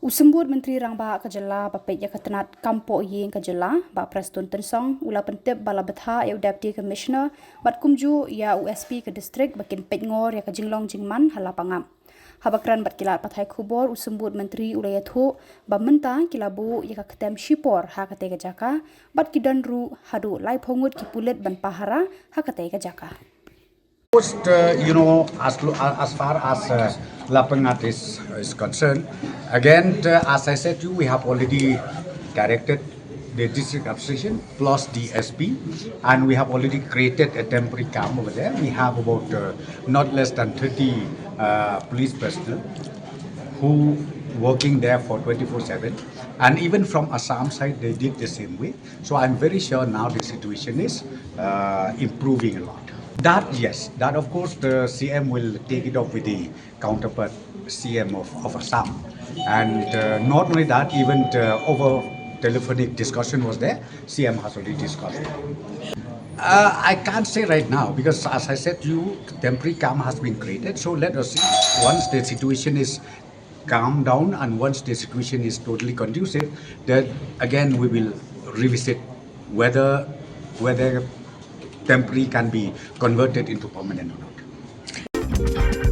Usembur Menteri Rangba Khubborjylla ba Peit Yakatnat Kampo Yeng Khubborjylla ba Preston Tensong ula pentep bala Bthah ya Deputy Commissioner bat kumju ya USP ke distrik bakin Peit ngor ya ke Jinglong Jingman Lapangap. Habakran bat kilat pathai Khubor usembur Menteri ula yathu ba menta kilabu ya ke ketem Shipor ha kate ke jaka bat kidanru hadu lai phongut ki Pulit ban pahara ha kate ke jaka. First, as far as Lapangap is concerned, again, as I said to you, we have already directed the district administration plus the SP, and we have already created a temporary camp over there. We have about not less than 30 police personnel who working there for 24/7, and even from Assam side they did the same way. So I'm very sure now the situation is improving a lot. That yes, that of course the CM will take it up with the counterpart CM of Assam, and not only that, even over telephonic discussion was there. CM has already discussed. I can't say right now because, as I said to you, temporary calm has been created. So let us see once the situation is calmed down and once the situation is totally conducive, then again we will revisit whether temporary can be converted into permanent or not.